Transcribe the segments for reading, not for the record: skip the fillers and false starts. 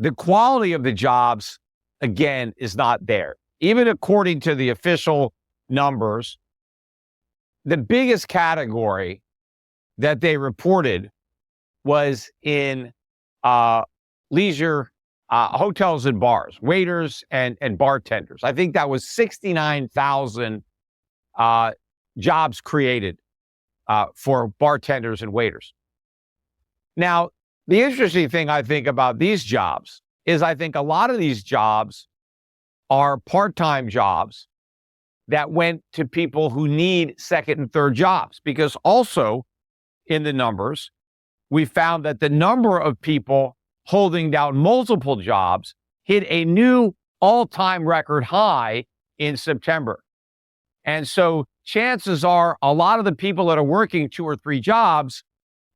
the quality of the jobs, again, is not there. Even according to the official numbers, the biggest category that they reported was in leisure hotels and bars, waiters and bartenders. I think that was 69,000 jobs created for bartenders and waiters. Now, the interesting thing I think about these jobs is I think a lot of these jobs are part-time jobs that went to people who need second and third jobs, because also in the numbers, we found that the number of people holding down multiple jobs hit a new all-time record high in September. And so chances are a lot of the people that are working 2 or 3 jobs,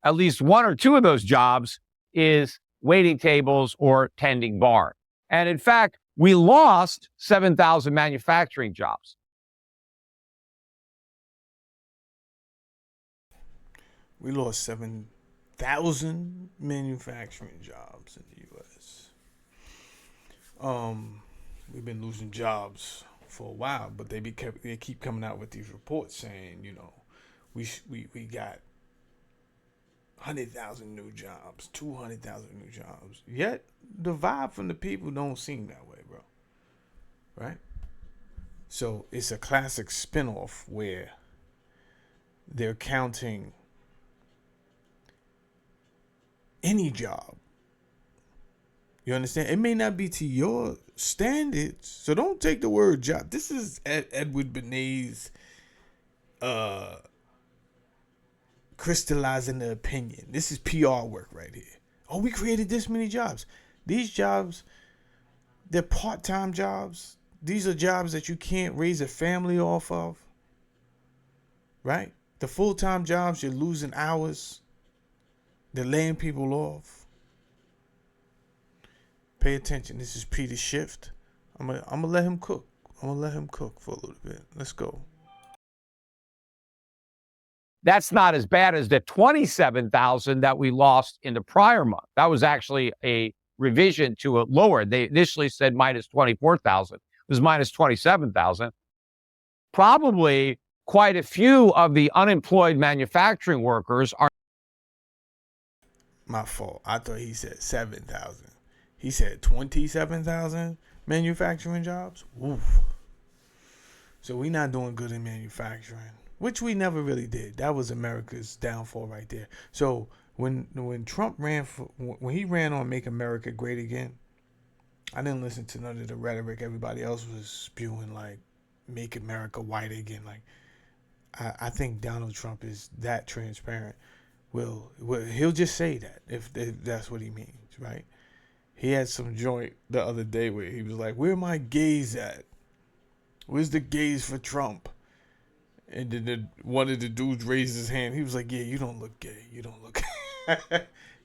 at least 1 or 2 of those jobs is waiting tables or tending bar. And in fact, we lost 7,000 manufacturing jobs. We lost 7,000 manufacturing jobs in the U.S. We've been losing jobs for a while, but they keep coming out with these reports saying, you know, we got 100,000 new jobs, 200,000 new jobs. Yet the vibe from the people don't seem that way, bro. Right? So it's a classic spinoff where they're counting any job. You understand? It may not be to your standards, so don't take the word job. This is Edward Benet's crystallizing the opinion. This is PR work right here. Oh, we created this many jobs. These jobs, they're part-time jobs. These are jobs that you can't raise a family off of. Right? The full-time jobs, you're losing hours. They're laying people off. Pay attention. This is Peter Schiff. I'm gonna let him cook. I'm gonna let him cook for a little bit. Let's go. That's not as bad as the 27,000 that we lost in the prior month. That was actually a revision to a lower. They initially said minus 24,000. It was minus 27,000. Probably quite a few of the unemployed manufacturing workers are. My fault. I thought he said 7,000. He said 27,000 manufacturing jobs. Oof. So we not doing good in manufacturing, which we never really did. That was America's downfall right there. So when Trump when he ran on Make America Great Again, I didn't listen to none of the rhetoric everybody else was spewing, like Make America White Again. Like I think Donald Trump is that transparent. Well, he'll just say that if that's what he means, right? He had some joint the other day where he was like, "Where my gays at? Where's the gays for Trump?" And then one of the dudes raised his hand. He was like, "Yeah, you don't look gay. You don't look."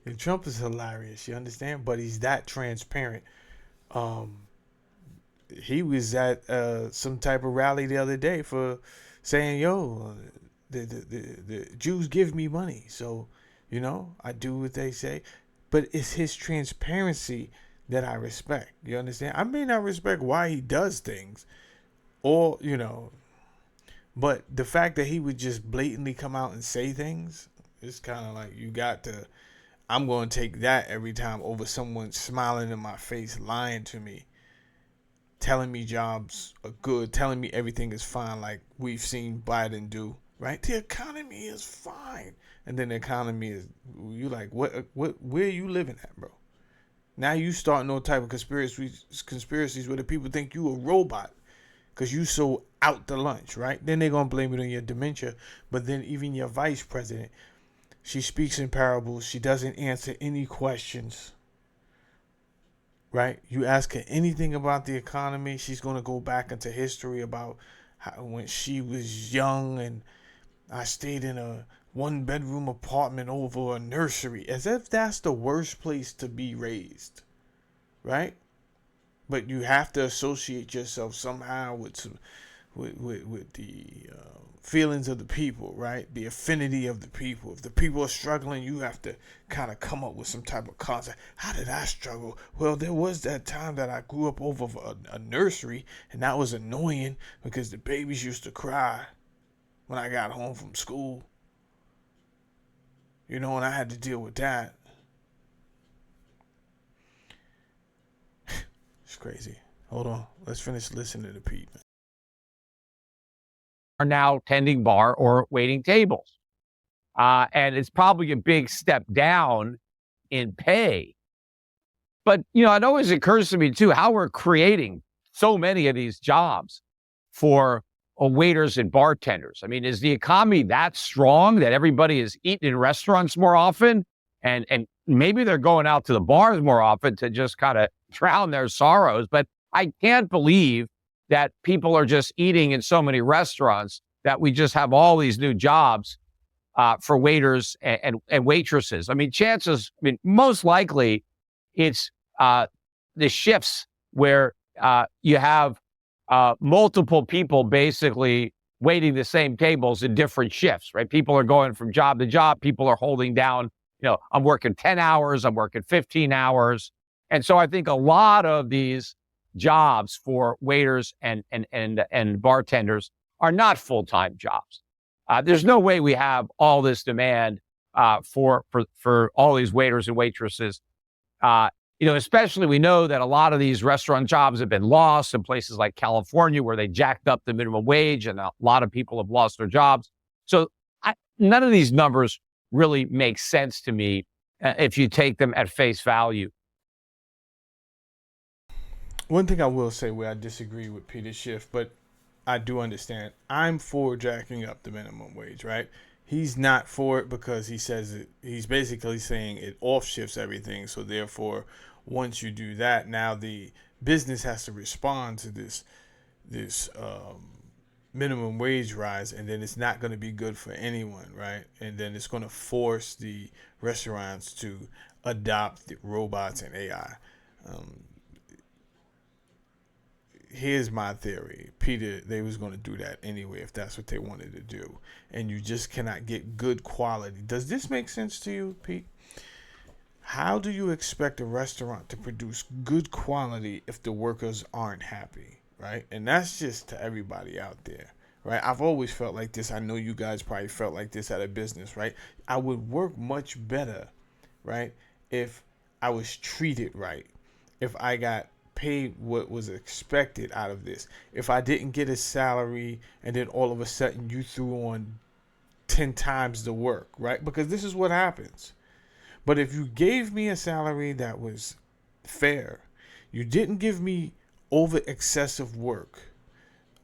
And Trump is hilarious. You understand? But he's that transparent. He was at some type of rally the other day for saying, "Yo, the Jews give me money, so you know I do what they say." But it's his transparency that I respect. You understand? I may not respect why he does things, or you know, but the fact that he would just blatantly come out and say things, it's kind of like you got to. I'm going to take that every time over someone smiling in my face, lying to me, telling me jobs are good, telling me everything is fine, like we've seen Biden do. Right? The economy is fine. And then the economy is, you like, what, where are you living at, bro? Now you start no type of conspiracies where the people think you a robot because you so out to lunch, right? Then they're going to blame it on your dementia. But then even your vice president, she speaks in parables. She doesn't answer any questions, right? You ask her anything about the economy, she's going to go back into history about how when she was young and I stayed in a 1-bedroom apartment over a nursery, as if that's the worst place to be raised, right? But you have to associate yourself somehow with with the feelings of the people, right? The affinity of the people. If the people are struggling, you have to kind of come up with some type of concept. How did I struggle? Well, there was that time that I grew up over a nursery, and that was annoying because the babies used to cry when I got home from school. You know, and I had to deal with that. It's crazy. Hold on. Let's finish listening to Pete. Are now tending bar or waiting tables. And it's probably a big step down in pay. But, you know, it always occurs to me, too, how we're creating so many of these jobs for waiters and bartenders. I mean, is the economy that strong that everybody is eating in restaurants more often? And maybe they're going out to the bars more often to just kind of drown their sorrows. But I can't believe that people are just eating in so many restaurants that we just have all these new jobs for waiters and waitresses. I mean, most likely it's the shifts where you have multiple people basically waiting the same tables in different shifts, right? People are going from job to job. People are holding down, I'm working 10 hours, I'm working 15 hours. And so I think a lot of these jobs for waiters and bartenders are not full-time jobs. There's no way we have all this demand for all these waiters and waitresses. Especially we know that a lot of these restaurant jobs have been lost in places like California where they jacked up the minimum wage and a lot of people have lost their jobs. So none of these numbers really make sense to me if you take them at face value. One thing I will say where I disagree with Peter Schiff, but I do understand. I'm for jacking up the minimum wage, right? He's not for it because he says he's basically saying it off shifts everything. So therefore, once you do that, now the business has to respond to this minimum wage rise, and then it's not going to be good for anyone, right? And then it's going to force the restaurants to adopt the robots and AI. Here's my theory. Peter, they was going to do that anyway if that's what they wanted to do. And you just cannot get good quality. Does this make sense to you, Pete? How do you expect a restaurant to produce good quality if the workers aren't happy, right? And that's just to everybody out there, right? I've always felt like this. I know you guys probably felt like this at a business, right? I would work much better, right, if I was treated right, if I got paid what was expected out of this. If I didn't get a salary and then all of a sudden you threw on 10 times the work, right? Because this is what happens. But if you gave me a salary that was fair, you didn't give me over excessive work,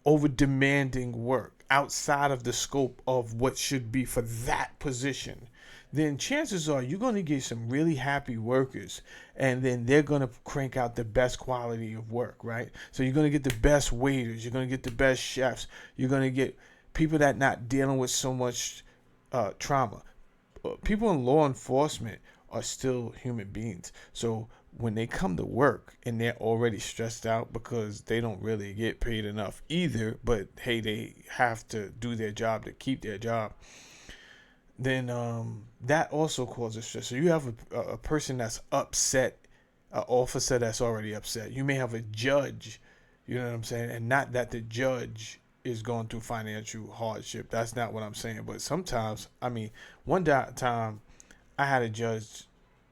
over demanding work outside of the scope of what should be for that position, then chances are you're going to get some really happy workers, and then they're going to crank out the best quality of work, right? So you're going to get the best waiters, you're going to get the best chefs, you're going to get people that not dealing with so much trauma. People in law enforcement are still human beings. So when they come to work and they're already stressed out because they don't really get paid enough either, but hey, they have to do their job to keep their job, then that also causes stress. So you have a person that's upset, an officer that's already upset. You may have a judge, you know what I'm saying? And not that the judge is going through financial hardship. That's not what I'm saying. But sometimes, one time I had a judge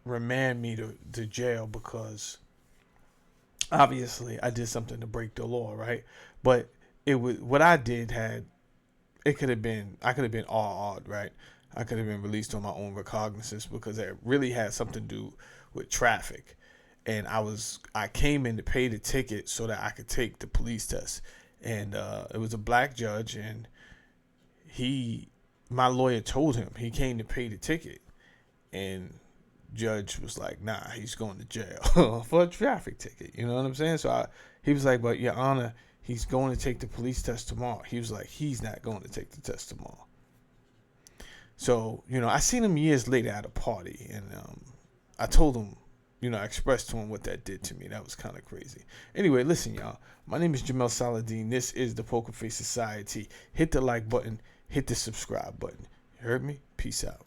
remand me to jail because obviously I did something to break the law, right? But it was what I did I could have been odd, right? I could have been released on my own recognizance because it really had something to do with traffic. And I came in to pay the ticket so that I could take the police test. And it was a black judge, and my lawyer told him he came to pay the ticket. And judge was like, nah, he's going to jail for a traffic ticket. You know what I'm saying? So he was like, but Your Honor, he's going to take the police test tomorrow. He was like, he's not going to take the test tomorrow. So, I seen him years later at a party, and I told him, I expressed to him what that did to me. That was kind of crazy. Anyway, listen, y'all. My name is Jamel Saladin. This is the Poker Face Society. Hit the like button. Hit the subscribe button. You heard me? Peace out.